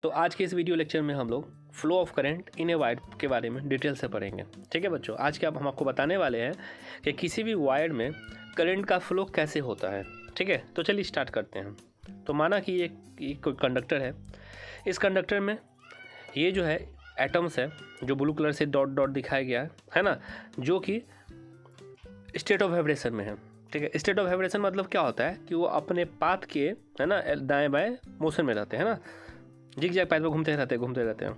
तो आज के इस वीडियो लेक्चर में हम लोग flow of current in a wire के बारे में डिटेल से पढ़ेंगे। ठीक है बच्चों, आज के हम आपको बताने वाले हैं कि किसी भी वायर में करंट का फ्लो कैसे होता है। ठीक है, तो चलिए स्टार्ट करते हैं। तो माना कि ये कोई कंडक्टर है। इस कंडक्टर में ये जो है एटम्स है, जो ब्लू कलर से डॉट डॉट दिखाया गया है ना, जो कि स्टेट ऑफ वाइब्रेशन में है। ठीक है, स्टेट ऑफ वाइब्रेशन मतलब क्या होता है कि वो अपने पाथ के है ना दाएं बाएं मोशन में रहते हैं ना, जिग जैग पैथ पे घूमते रहते हैं।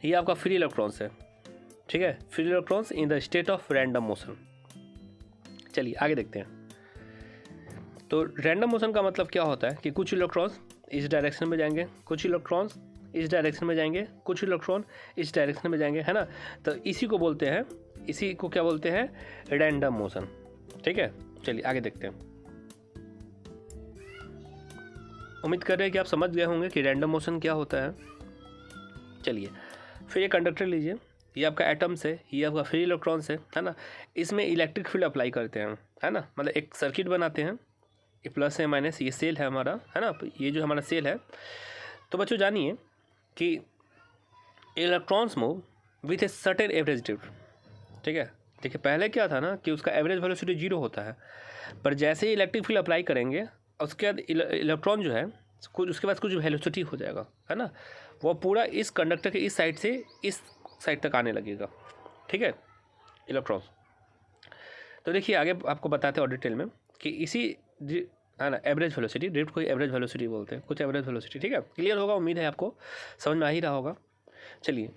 ये आपका फ्री इलेक्ट्रॉन्स है। ठीक है, free electrons in the state of random motion. चलिए आगे देखते हैं। तो रैंडम मोशन का मतलब क्या होता है कि कुछ इलेक्ट्रॉन्स इस डायरेक्शन में जाएंगे, कुछ इलेक्ट्रॉन्स इस डायरेक्शन में जाएंगे, कुछ इलेक्ट्रॉन इस डायरेक्शन में जाएंगे, है ना। तो इसी को क्या बोलते हैं रैंडम मोशन। ठीक है, चलिए आगे देखते हैं। उम्मीद कर रहे हैं कि आप समझ गए होंगे कि रैंडम मोशन क्या होता है। चलिए फिर ये कंडक्टर लीजिए, ये आपका एटम्स है, ये आपका फ्री इलेक्ट्रॉन्स है ना। इसमें इलेक्ट्रिक फील्ड अप्लाई करते हैं, है ना, मतलब एक सर्किट बनाते हैं। ये प्लस है माइनस, ये सेल है हमारा, है ना, ये जो हमारा सेल है। तो बच्चों जानिए कि electrons move with a certain average drift. ठीक है, देखिए पहले क्या था ना कि उसका एवरेज वेलोसिटी 0 होता है, पर जैसे ही इलेक्ट्रिक फील्ड अप्लाई करेंगे उसके बाद इलेक्ट्रॉन जो है उसके पास कुछ वेलोसिटी हो जाएगा, है ना, वो पूरा इस कंडक्टर के इस साइड से इस साइड तक आने लगेगा। ठीक है, इलेक्ट्रॉन। तो देखिए आगे आपको बताते हैं और डिटेल में कि इसी है ना एवरेज वेलोसिटी, ड्रिफ्ट को एवरेज वेलोसिटी बोलते हैं, कुछ एवरेज वेलोसिटी। ठीक है, क्लियर होगा, उम्मीद है आपको समझ में आ ही रहा होगा। चलिए,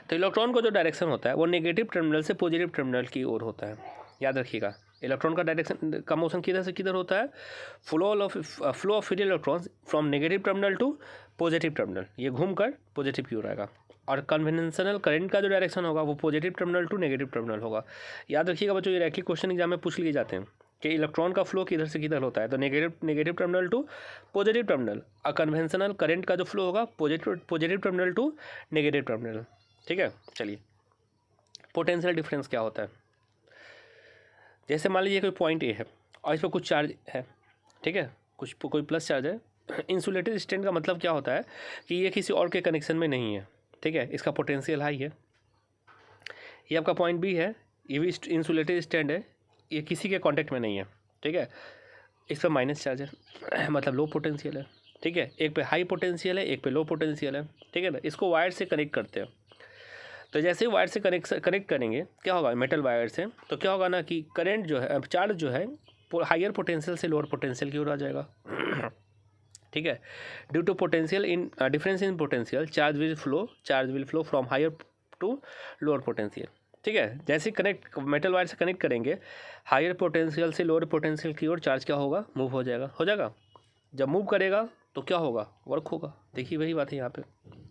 तो इलेक्ट्रॉन का जो डायरेक्शन होता है वो नेगेटिव टर्मिनल से पॉजिटिव टर्मिनल की ओर होता है। याद रखिएगा, इलेक्ट्रॉन का डायरेक्शन का मोशन किधर से किधर होता है, flow of free electrons from negative terminal to positive terminal, ये घूमकर पॉजिटिव की ओर आएगा। और कन्वेंशनल करंट का जो डायरेक्शन होगा वो positive terminal to negative terminal होगा। याद रखिएगा बच्चों, ये डायरेक्टली क्वेश्चन एग्जाम में पूछ लिए जाते हैं कि इलेक्ट्रॉन का फ्लो किधर से किधर होता है, तो negative terminal to positive terminal. और कन्वेंशनल करंट का जो फ्लो होगा positive terminal to negative terminal. ठीक है, चलिए पोटेंशियल डिफरेंस क्या होता है। जैसे मान लीजिए कोई पॉइंट ए है और इस पर कुछ चार्ज है। ठीक है, कोई प्लस चार्ज है। इंसुलेटेड स्टैंड का मतलब क्या होता है कि ये किसी और के कनेक्शन में नहीं है। ठीक है, इसका पोटेंशियल हाई है। ये आपका पॉइंट बी है, ये भी इंसुलेटेड स्टैंड है, ये किसी के कांटेक्ट में नहीं है। ठीक है, इस पर माइनस चार्ज है मतलब लो पोटेंशियल है। ठीक है, एक पे हाई पोटेंशियल है, एक पे लो पोटेंशियल है। ठीक है ना, इसको वायर से कनेक्ट करते हैं। तो जैसे ही वायर से कनेक्ट करेंगे क्या होगा, मेटल वायर से, तो क्या होगा ना कि करंट जो है, चार्ज जो है हायर पोटेंशियल से लोअर पोटेंशियल की ओर आ जाएगा। ठीक है, due to potential in difference in potential charge will flow from higher to lower potential. ठीक है, जैसे कनेक्ट मेटल वायर से कनेक्ट करेंगे, हायर पोटेंशियल से लोअर पोटेंशियल की ओर चार्ज क्या होगा, मूव हो जाएगा। जब मूव करेगा तो क्या होगा, वर्क होगा। देखिए वही बात है यहाँ पे,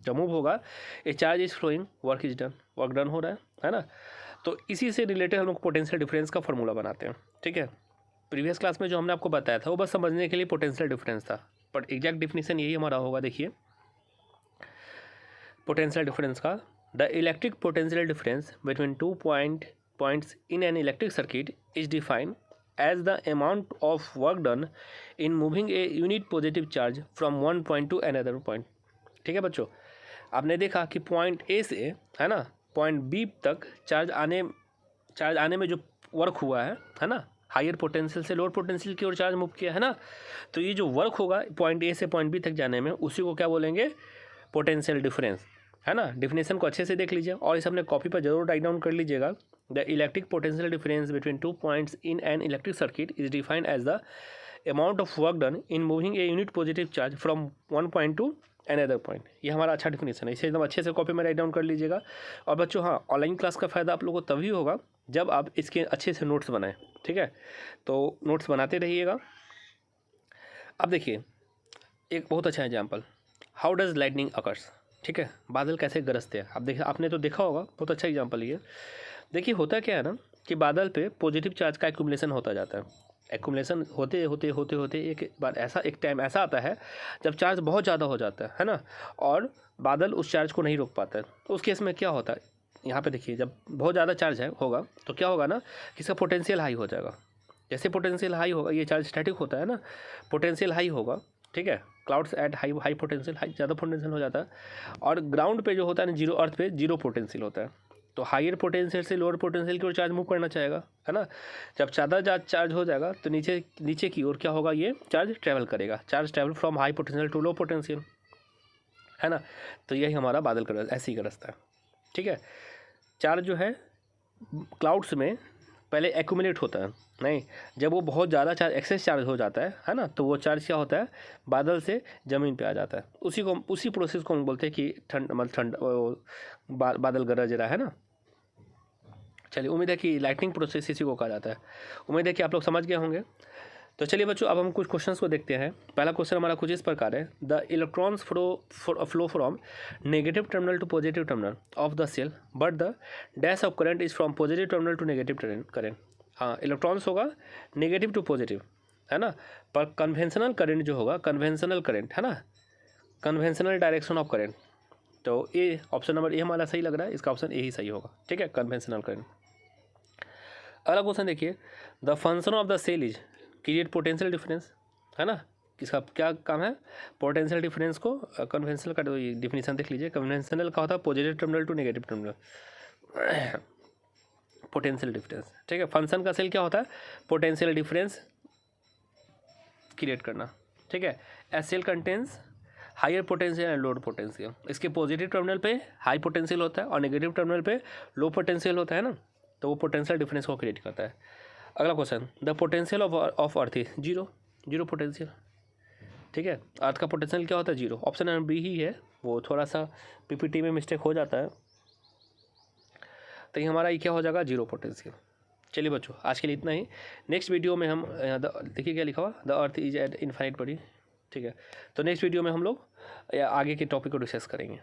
जब मूव होगा a charge is flowing, work is done, work done हो रहा है ना। तो इसी से रिलेटेड हम लोग पोटेंशियल डिफरेंस का फॉर्मूला बनाते हैं। ठीक है, प्रीवियस क्लास में जो हमने आपको बताया था वो बस समझने के लिए पोटेंशियल डिफरेंस था, बट एग्जैक्ट डिफिनीशन यही हमारा होगा। देखिए पोटेंशियल डिफरेंस का, the electric potential difference between two points in an electric circuit is defined as the amount of work done in moving a unit positive charge from one point to another point। ठीक है बच्चों, आपने देखा कि point A से, है ना, point B तक चार्ज आने में जो वर्क हुआ है ना, हायर पोटेंशियल से लोअर पोटेंशियल की ओर चार्ज मूव किया है ना, तो ये जो वर्क होगा पॉइंट ए से पॉइंट बी तक जाने में, उसी को क्या बोलेंगे, पोटेंशियल डिफरेंस, है ना। डिफिनेशन को अच्छे से देख लीजिए और इसे अपने कॉपी पर जरूर राइट डाउन कर लीजिएगा। The electric potential difference between 2 points in an electric circuit is defined as the amount of work done in moving a unit positive charge from one point to another point। ये हमारा अच्छा definition है, इसे एकदम अच्छे से copy में write down कर लीजिएगा। और बच्चों हाँ, ऑनलाइन क्लास का फ़ायदा आप लोगों को तभी होगा जब आप इसके अच्छे से नोट्स बनाएं। ठीक है, तो नोट्स बनाते रहिएगा। अब देखिए एक बहुत अच्छा example, how does lightning occurs. ठीक है, बादल कैसे गरजते हैं। अब देखिए, आपने तो देखा होगा, बहुत अच्छा एग्जाम्पल ये। देखिए होता क्या है ना कि बादल पे पॉजिटिव चार्ज का एक्यूमुलेशन होता जाता है। एक्यूमुलेशन होते एक बार एक टाइम ऐसा आता है जब चार्ज बहुत ज़्यादा हो जाता है ना, और बादल उस चार्ज को नहीं रोक पाता है। तो उस केस में क्या होता है, यहाँ पे देखिए जब बहुत ज़्यादा चार्ज होगा तो क्या होगा ना कि इसका पोटेंशियल हाई हो जाएगा। जैसे पोटेंशियल हाई होगा, ये चार्ज स्टैटिक होता है ना, पोटेंशियल हाई होगा ठीक है। क्लाउड्स एट हाई पोटेंशियल, ज़्यादा पोटेंशियल हो जाता है, और ग्राउंड पे जो होता है ना जीरो, अर्थ पे जीरो पोटेंशियल होता है। तो हायर पोटेंशियल से लोअर पोटेंशियल की ओर चार्ज मूव करना चाहेगा, है ना। जब ज़्यादा चार्ज हो जाएगा तो नीचे की ओर क्या होगा, ये चार्ज ट्रैवल करेगा। Charge travel from high potential to low potential, है ना। तो यही हमारा बादल का ऐसे ही का रास्ता है, ठीक है। चार्ज जो है क्लाउड्स में पहले एक्यूमुलेट होता है, नहीं, जब वो बहुत ज़्यादा चार्ज, एक्सेस चार्ज हो जाता है ना, तो वो चार्ज क्या होता है, बादल से ज़मीन पे आ जाता है। उसी प्रोसेस को हम बोलते हैं कि ठंड बादल गरज रहा है ना। चलिए, उम्मीद है कि लाइटनिंग प्रोसेस इसी को कहा जाता है। उम्मीद है कि आप लोग समझ गए होंगे। तो चलिए बच्चों, अब हम कुछ क्वेश्चंस को देखते हैं। पहला क्वेश्चन हमारा कुछ इस प्रकार है, the electrons flow from negative terminal to positive terminal of the cell, but the dash of current is from positive terminal to negative current. हाँ, इलेक्ट्रॉन्स होगा नेगेटिव टू पॉजिटिव, है ना, पर कन्वेंशनल करंट जो होगा, कन्वेंशनल करंट, है ना, conventional direction of current. तो ए ऑप्शन नंबर ए हमारा सही लग रहा है, इसका ऑप्शन ए ही सही होगा, ठीक है, कन्वेंशनल करंट। अगला क्वेश्चन देखिए, the function of the cell is create potential difference, है ना। इसका क्या काम है, पोटेंशियल डिफरेंस को, कन्वेंशनल का डिफिनीशन देख लीजिए। कन्वेंशनल का होता है positive terminal to negative terminal, potential difference, ठीक है। फंक्शन का सेल क्या होता है, पोटेंशियल डिफरेंस क्रिएट करना, ठीक है। As cell contains higher potential and lower potential. इसके पॉजिटिव टर्मिनल पे हाई पोटेंशियल होता है और नेगेटिव टर्मिनल पे लो पोटेंशियल होता है ना, तो वो पोटेंशियल डिफरेंस को क्रिएट करता है। अगला question, the potential of earth is zero potential, ठीक है। अर्थ का पोटेंशियल क्या होता है, जीरो। ऑप्शन नंबर बी ही है, वो थोड़ा सा पीपीटी में मिस्टेक हो जाता है, तो ये हमारा ये क्या हो जाएगा, जीरो पोटेंशियल। चलिए बच्चों, आज के लिए इतना ही। नेक्स्ट वीडियो में हम देखिए क्या लिखा हुआ, the earth is eight infinite body, ठीक है। तो नेक्स्ट वीडियो में हम लोग आगे के टॉपिक को डिस्कस करेंगे।